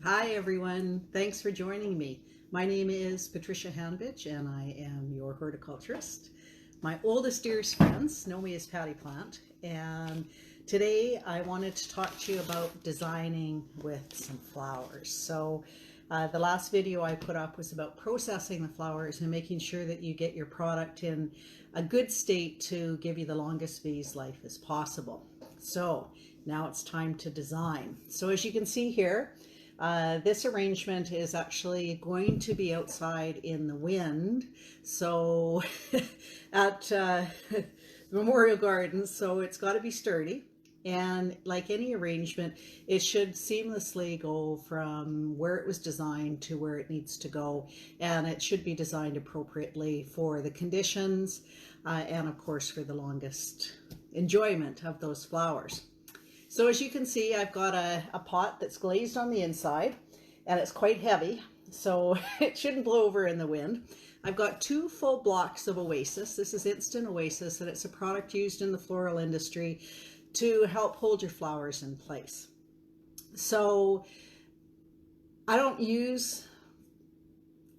Hi everyone, thanks for joining me. My name is Patricia Hanbich and I am your horticulturist. My oldest, dearest friends know me as Patty Plant, and today I wanted to talk to you about designing with some flowers. The last video I put up was about processing the flowers and making sure that you get your product in a good state to give you the longest vase life as possible. So now it's time to design. So as you can see here, this arrangement is actually going to be outside in the wind, so at Memorial Gardens, so it's got to be sturdy. And like any arrangement, it should seamlessly go from where it was designed to where it needs to go, and it should be designed appropriately for the conditions and of course for the longest enjoyment of those flowers. So as you can see, I've got a pot that's glazed on the inside and it's quite heavy, so it shouldn't blow over in the wind. I've got 2 full blocks of Oasis. This is Instant Oasis, and it's a product used in the floral industry to help hold your flowers in place. So I don't use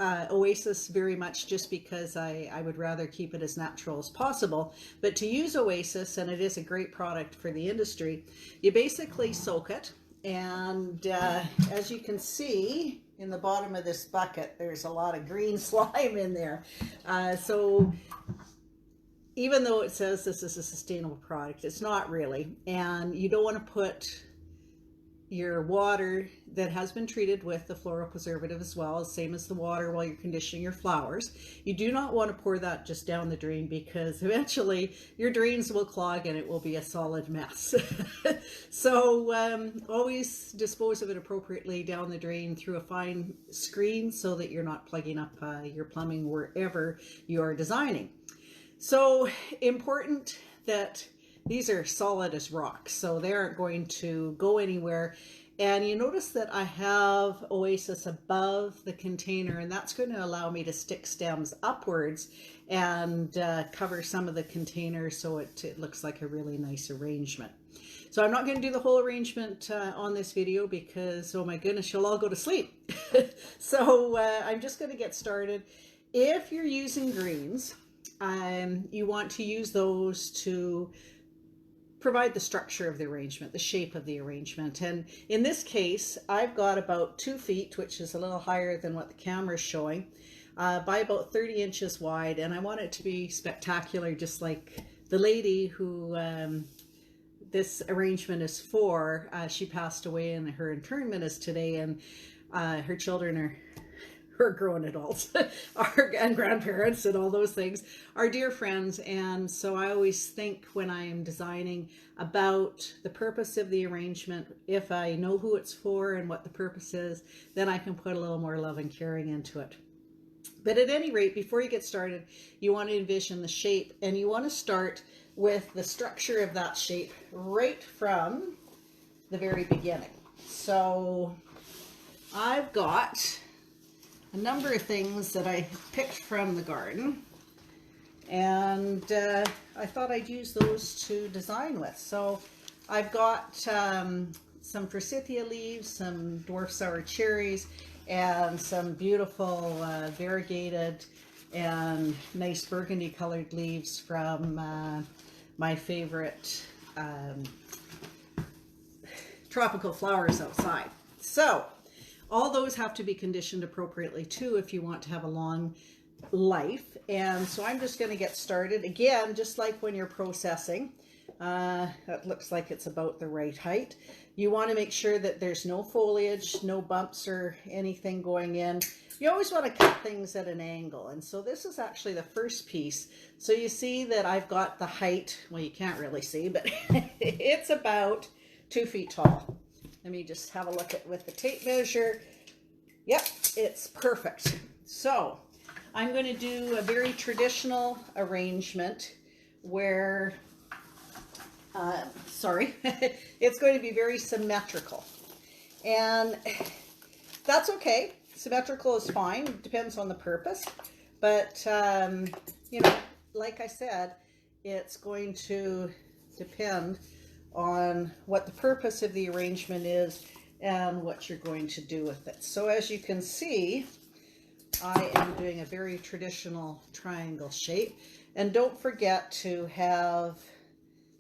Oasis very much just because I would rather keep it as natural as possible. But to use Oasis, and it is a great product for the industry, you basically soak it, and as you can see in the bottom of this bucket, there's a lot of green slime in there. So even though it says this is a sustainable product, it's not really. And you don't want to put your water that has been treated with the floral preservative as well, same as the water while you're conditioning your flowers. You do not want to pour that just down the drain, because eventually your drains will clog and it will be a solid mess. So always dispose of it appropriately down the drain through a fine screen so that you're not plugging up your plumbing wherever you are designing. So important that these are solid as rocks, so they aren't going to go anywhere. And you notice that I have Oasis above the container, and that's going to allow me to stick stems upwards and cover some of the container, so it looks like a really nice arrangement. So I'm not going to do the whole arrangement on this video because, oh my goodness, you'll all go to sleep. So I'm just going to get started. If you're using greens, you want to use those to provide the structure of the arrangement, the shape of the arrangement. And in this case, I've got about 2 feet, which is a little higher than what the camera is showing, by about 30 inches wide. And I want it to be spectacular, just like the lady who this arrangement is for. She passed away and her internment is today, and her children are grown adults and grandparents and all those things, are dear friends. And so I always think when I am designing about the purpose of the arrangement, if I know who it's for and what the purpose is, then I can put a little more love and caring into it. But at any rate, before you get started, you want to envision the shape, and you want to start with the structure of that shape right from the very beginning. So I've got a number of things that I picked from the garden, and I thought I'd use those to design with. So I've got some forsythia leaves, some dwarf sour cherries, and some beautiful variegated and nice burgundy colored leaves from my favorite tropical flowers outside. So all those have to be conditioned appropriately too if you want to have a long life. And so I'm just going to get started. Again, just like when you're processing, that looks like it's about the right height. You want to make sure that there's no foliage, no bumps or anything going in. You always want to cut things at an angle. And so this is actually the first piece. So you see that I've got the height, well, you can't really see, but it's about 2 feet tall. Let me just have a look at with the tape measure. Yep, it's perfect. So I'm going to do a very traditional arrangement where, it's going to be very symmetrical. And that's okay. Symmetrical is fine. It depends on the purpose. But, you know, like I said, it's going to depend on what the purpose of the arrangement is and what you're going to do with it. So as you can see, I am doing a very traditional triangle shape. And don't forget to have,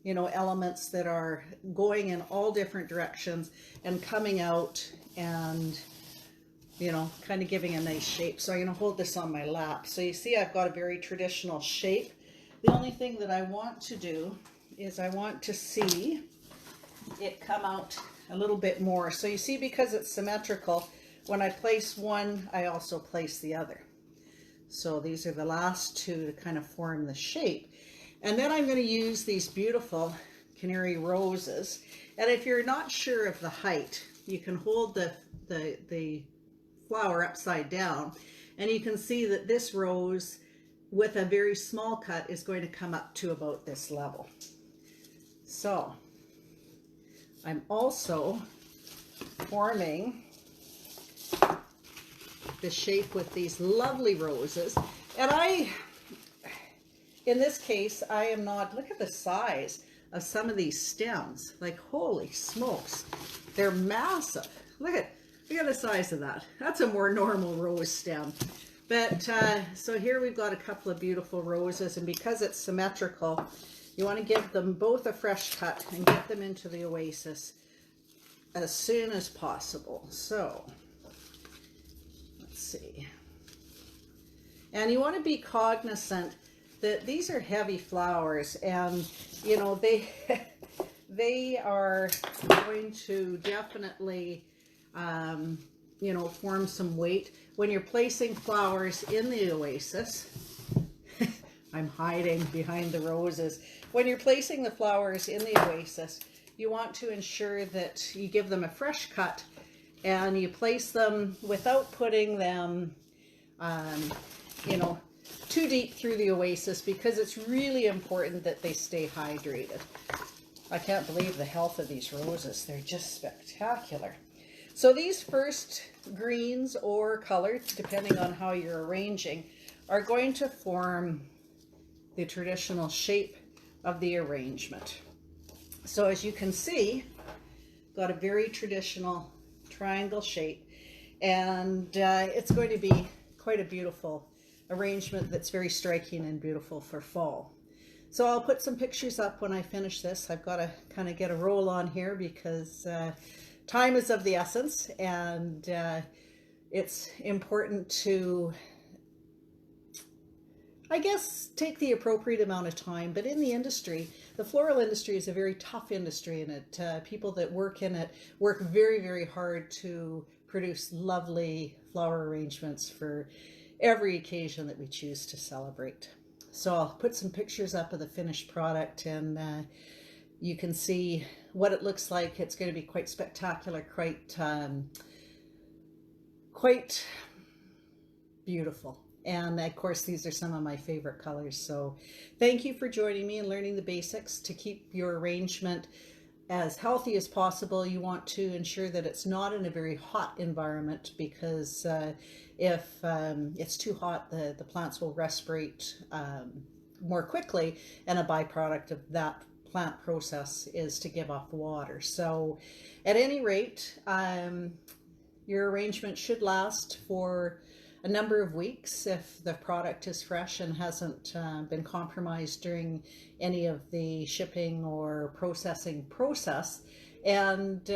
you know, elements that are going in all different directions and coming out and, you know, kind of giving a nice shape. So I'm going to hold this on my lap. So you see I've got a very traditional shape. The only thing that I want to do is I want to see it come out a little bit more. So you see, because it's symmetrical, when I place one, I also place the other. So these are the last two to kind of form the shape. And then I'm going to use these beautiful canary roses. And if you're not sure of the height, you can hold the flower upside down, and you can see that this rose with a very small cut is going to come up to about this level. So I'm also forming the shape with these lovely roses. And in this case, I am not, look at the size of some of these stems. Like, holy smokes, they're massive. Look at the size of that. That's a more normal rose stem. But so here we've got a couple of beautiful roses, and because it's symmetrical, you want to give them both a fresh cut and get them into the oasis as soon as possible. So let's see. And you want to be cognizant that these are heavy flowers, and you know, they are going to definitely you know, form some weight. When you're placing flowers in the oasis, I'm hiding behind the roses. When you're placing the flowers in the oasis, you want to ensure that you give them a fresh cut and you place them without putting them, you know, too deep through the oasis, because it's really important that they stay hydrated. I can't believe the health of these roses. They're just spectacular. So these first greens or colors, depending on how you're arranging, are going to form the traditional shape of the arrangement. So as you can see, got a very traditional triangle shape, and it's going to be quite a beautiful arrangement that's very striking and beautiful for fall. So I'll put some pictures up when I finish this. I've got to kind of get a roll on here because time is of the essence, and it's important to, I guess, take the appropriate amount of time. But in the industry, the floral industry is a very tough industry, and people that work in it work very, very hard to produce lovely flower arrangements for every occasion that we choose to celebrate. So I'll put some pictures up of the finished product, and you can see what it looks like. It's going to be quite spectacular, quite beautiful. And of course, these are some of my favorite colors. So thank you for joining me and learning the basics to keep your arrangement as healthy as possible. You want to ensure that it's not in a very hot environment, because if it's too hot, the plants will respirate more quickly, and a byproduct of that plant process is to give off water. So at any rate, your arrangement should last for a number of weeks if the product is fresh and hasn't been compromised during any of the shipping or processing process. And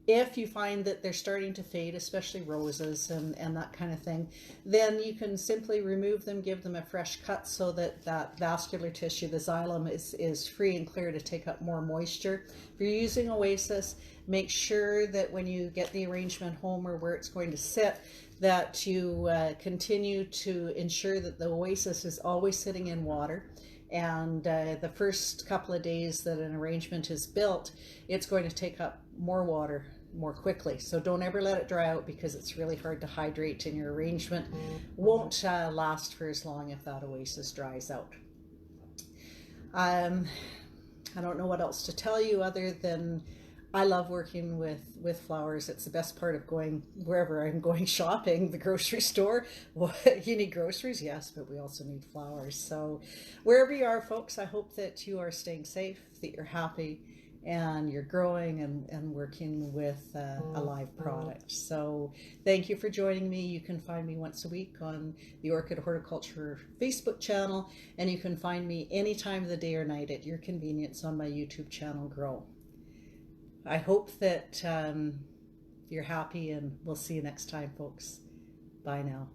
if you find that they're starting to fade, especially roses and that kind of thing, then you can simply remove them, give them a fresh cut so that that vascular tissue, the xylem, is free and clear to take up more moisture. If you're using Oasis, make sure that when you get the arrangement home or where it's going to sit, that you continue to ensure that the Oasis is always sitting in water. And the first couple of days that an arrangement is built, it's going to take up more water more quickly. So don't ever let it dry out, because it's really hard to hydrate, and your arrangement won't last for as long if that Oasis dries out. I don't know what else to tell you other than I love working with flowers. It's the best part of going wherever I'm going shopping, the grocery store. Well, you need groceries, yes, but we also need flowers. So wherever you are, folks, I hope that you are staying safe, that you're happy, and you're growing and working with a live product. So thank you for joining me. You can find me once a week on the Orchid Horticulture Facebook channel, and you can find me any time of the day or night at your convenience on my YouTube channel, Grow. I hope that you're happy, and we'll see you next time, folks. Bye now.